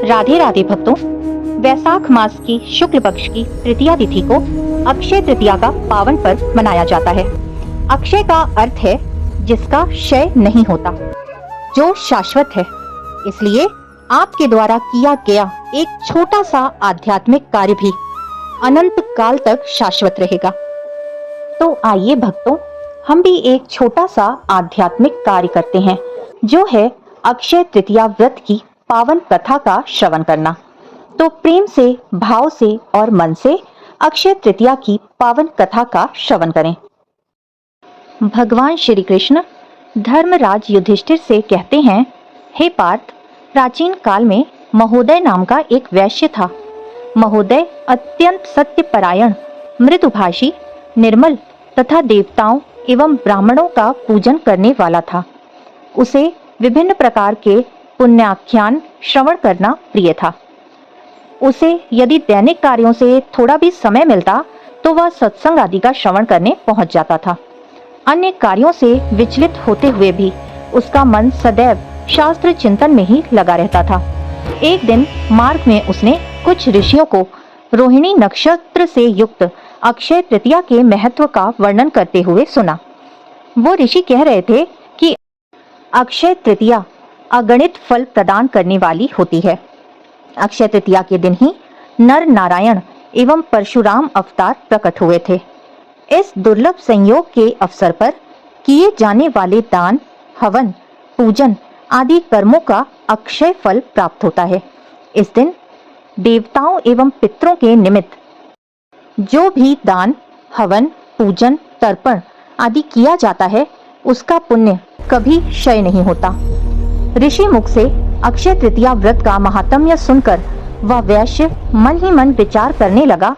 राधे राधे भक्तों। वैशाख मास की शुक्ल पक्ष की तृतीया तिथि को अक्षय तृतीया का पावन पर्व मनाया जाता है। अक्षय का अर्थ है जिसका क्षय नहीं होता, जो शाश्वत है। इसलिए आपके द्वारा किया गया एक छोटा सा आध्यात्मिक कार्य भी अनंत काल तक शाश्वत रहेगा। तो आइए भक्तों, हम भी एक छोटा सा आध्यात्मिक कार्य करते हैं, जो है अक्षय तृतीया व्रत की पावन कथा का श्रवण करना। तो प्रेम से, भाव से और मन से अक्षय तृतीया की पावन कथा का श्रवण करें। भगवान श्री कृष्ण धर्मराज युधिष्ठिर से कहते हैं, हे पार्थ, प्राचीन काल में महोदय नाम का एक वैश्य था। महोदय अत्यंत सत्यपरायण, मृदुभाषी, निर्मल तथा देवताओं एवं ब्राह्मणों का पूजन करने वाला था। उसे विभिन्न प्रकार के पुण्याख्यान श्रवण करना प्रिय था। उसे यदि दैनिक कार्यों से थोड़ा भी समय मिलता तो वह सत्संग आदि का श्रवण करने पहुंच जाता था। अन्य कार्यों से विचलित होते हुए भी उसका मन सदैव शास्त्र चिंतन में ही लगा रहता था। एक दिन मार्ग में उसने कुछ ऋषियों को रोहिणी नक्षत्र से युक्त अक्षय तृतीया के महत्व का वर्णन करते हुए सुना। वो ऋषि कह रहे थे कि अक्षय तृतीया अगणित फल प्रदान करने वाली होती है। अक्षय तृतीया के दिन ही नर नारायण एवं परशुराम अवतार प्रकट हुए थे। इस दुर्लभ संयोग के अवसर पर किए जाने वाले दान, हवन, पूजन आदि कर्मों का अक्षय फल प्राप्त होता है। इस दिन देवताओं एवं पितरों के निमित्त जो भी दान, हवन, पूजन, तर्पण आदि किया जाता है, उसका पुण्य कभी क्षय नहीं होता। ऋषि मुख से अक्षय तृतीया व्रत का महात्म्य सुनकर वह वैश्य मन ही मन विचार करने लगा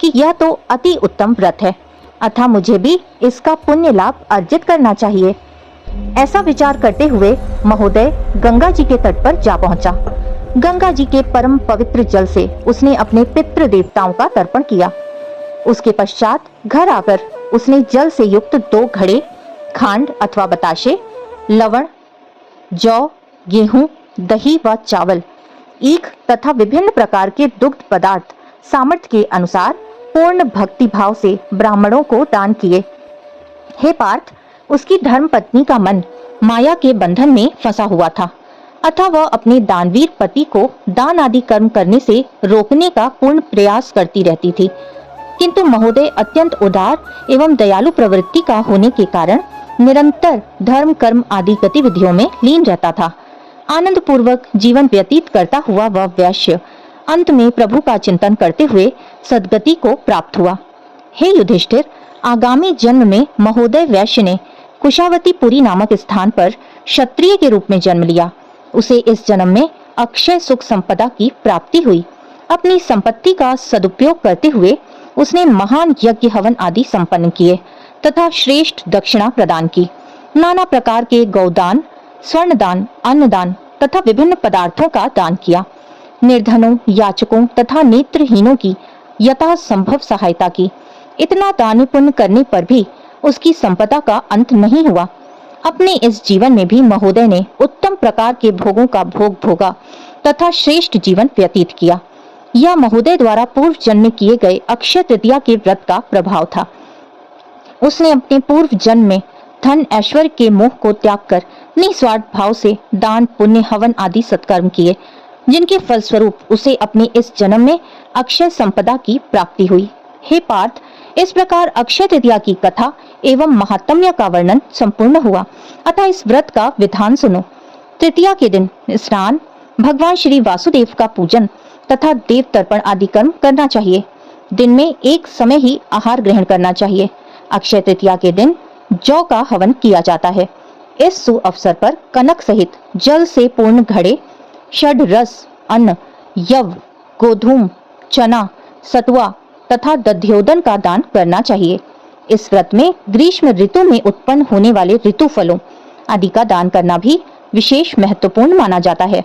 कि यह तो अति उत्तम व्रत है, अतः मुझे भी इसका पुण्य लाभ अर्जित करना चाहिए। ऐसा विचार करते हुए महोदय गंगा जी के तट पर जा पहुंचा। गंगा जी के परम पवित्र जल से उसने अपने पितृ देवताओं का तर्पण किया। उसके पश्चात घर आकर उसने जल से युक्त 2 घड़े खांड अथवा बताशे, लवण, जौ, गेहूं, दही व चावल, ईख तथा विभिन्न प्रकार के दुग्ध पदार्थ सामर्थ्य के अनुसार पूर्ण भक्ति भाव से ब्राह्मणों को दान किए। हे पार्थ, उसकी धर्मपत्नी का मन माया के बंधन में फंसा हुआ था, अतः वह अपने दानवीर पति को दान आदि कर्म करने से रोकने का पूर्ण प्रयास करती रहती थी। किंतु महोदय अत्यंत उदार एवं दयालु प्रवृत्ति का होने के कारण निरंतर धर्म कर्म आदि गतिविधियों में लीन रहता था। आनंद पूर्वक जीवन व्यतीत करता हुआ वह वैश्य अंत में प्रभु का चिंतन करते हुए सद्गति को प्राप्त हुआ। हे युधिष्ठिर, आगामी जन्म में महोदय वैश्य ने कुशावतीपुरी नामक स्थान पर क्षत्रिय के रूप में जन्म लिया। उसे इस जन्म में अक्षय सुख संपदा की प्राप्ति हुई। अपनी संपत्ति का सदुपयोग करते हुए उसने महान यज्ञ हवन आदि संपन्न किए तथा श्रेष्ठ दक्षिणा प्रदान की। नाना प्रकार के गौदान, स्वर्णदान, अन्नदान तथा विभिन्न पदार्थों का दान किया। निर्धनों, याचकों तथा नेत्रहीनों की यथासंभव सहायता की। इतना दान पुण्य करने पर भी उसकी संपदा का अंत नहीं हुआ। अपने इस जीवन में भी महोदय ने उत्तम प्रकार के भोगों का भोग भोगा तथा श्रेष्ठ जीवन व्यतीत किया। यह महोदय द्वारा पूर्व जन्म में किए गए अक्षय तृतीया के व्रत का प्रभाव था। उसने अपने पूर्व जन्म में धन ऐश्वर्य के मोह को त्याग कर निस्वार्थ भाव से दान, पुण्य, हवन आदि सत्कर्म किए, जिनके फलस्वरूप उसे अपने इस जन्म में अक्षय संपदा की प्राप्ति हुई। हे पार्थ, इस प्रकार अक्षय तृतीया की कथा एवं महात्म्य का वर्णन संपूर्ण हुआ, अतः इस व्रत का विधान सुनो। तृतीया के दिन स्नान, भगवान श्री वासुदेव का पूजन तथा देव तर्पण आदि कर्म करना चाहिए। दिन में एक समय ही आहार ग्रहण करना चाहिए। अक्षय तृतीया के दिन जौ का हवन किया जाता है। इस सु अवसर पर कनक सहित जल से पूर्ण घड़े, षड रस, अन्न, यव, गोधूम, चना, सतुआ तथा दध्योदन का दान करना चाहिए। इस व्रत में ग्रीष्म ऋतु में उत्पन्न होने वाले ऋतु फलों आदि का दान करना भी विशेष महत्वपूर्ण माना जाता है।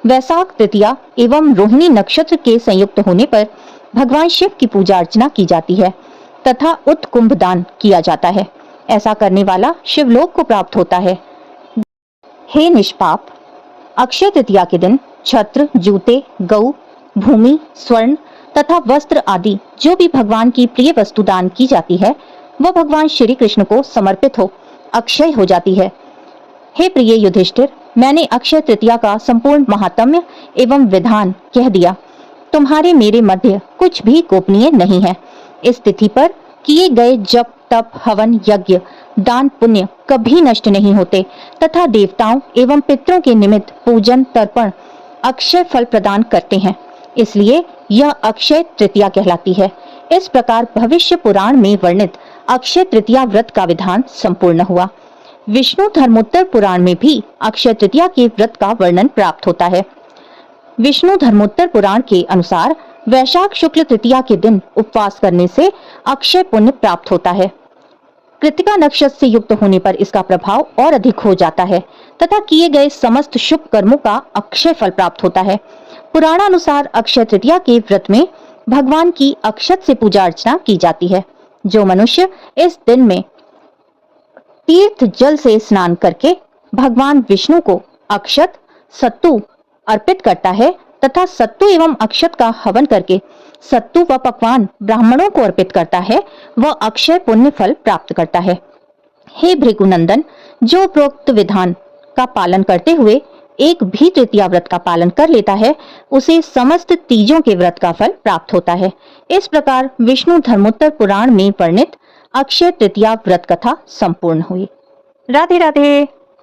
वैशाख तृतीया एवं रोहिणी नक्षत्र के संयुक्त होने पर भगवान शिव की पूजा अर्चना की जाती है तथा उत्कुंभ दान किया जाता है। ऐसा करने वाला शिवलोक को प्राप्त होता है। हे निष्पाप, अक्षय तृतीया के दिन छत्र, जूते, गऊ, भूमि, स्वर्ण तथा वस्त्र आदि जो भी भगवान की प्रिय वस्तु दान की जाती है वह भगवान श्री कृष्ण को समर्पित हो अक्षय हो जाती है। हे प्रिय युधिष्ठिर, मैंने अक्षय तृतीया का संपूर्ण महात्म्य एवं विधान कह दिया। तुम्हारे मेरे मध्य कुछ भी गोपनीय नहीं है। इस तिथि पर किए गए जप, तप, हवन, यज्ञ, दान, पुण्य कभी नष्ट नहीं होते तथा देवताओं एवं पितरों के निमित्त पूजन, तर्पण अक्षय फल प्रदान करते हैं। इसलिए यह अक्षय तृतीया कहलाती है। इस प्रकार भविष्य पुराण में वर्णित अक्षय तृतीया व्रत का विधान संपूर्ण हुआ। विष्णु धर्मोत्तर पुराण में भी अक्षय तृतीया के व्रत का वर्णन प्राप्त होता है। विष्णु धर्मोत्तर पुराण के अनुसार वैशाख शुक्ल तृतीया के दिन उपवास करने से अक्षय पुण्य प्राप्त होता है। कृतिका नक्षत्र से युक्त होने पर इसका प्रभाव और अधिक हो जाता है तथा किए गए समस्त शुभ कर्मों का अक्षय फल प्राप्त होता है। पुराणानुसार अक्षय तृतीया के व्रत में भगवान की अक्षत से पूजा अर्चना की जाती है। जो मनुष्य इस दिन में तीर्थ जल से स्नान करके भगवान विष्णु को अक्षत, सत्तू अर्पित करता है तथा सत्तू एवं अक्षत का हवन करके सत्तू व पकवान ब्राह्मणों को अर्पित करता है, वह अक्षय पुण्य फल प्राप्त करता है। हे भृगुनंदन, जो प्रोक्त विधान का पालन करते हुए एक भी तृतीया व्रत का पालन कर लेता है उसे समस्त तीजों के व्रत का फल प्राप्त होता है। इस प्रकार विष्णु धर्मोत्तर पुराण में वर्णित अक्षय तृतीया व्रत कथा संपूर्ण हुई। राधे राधे।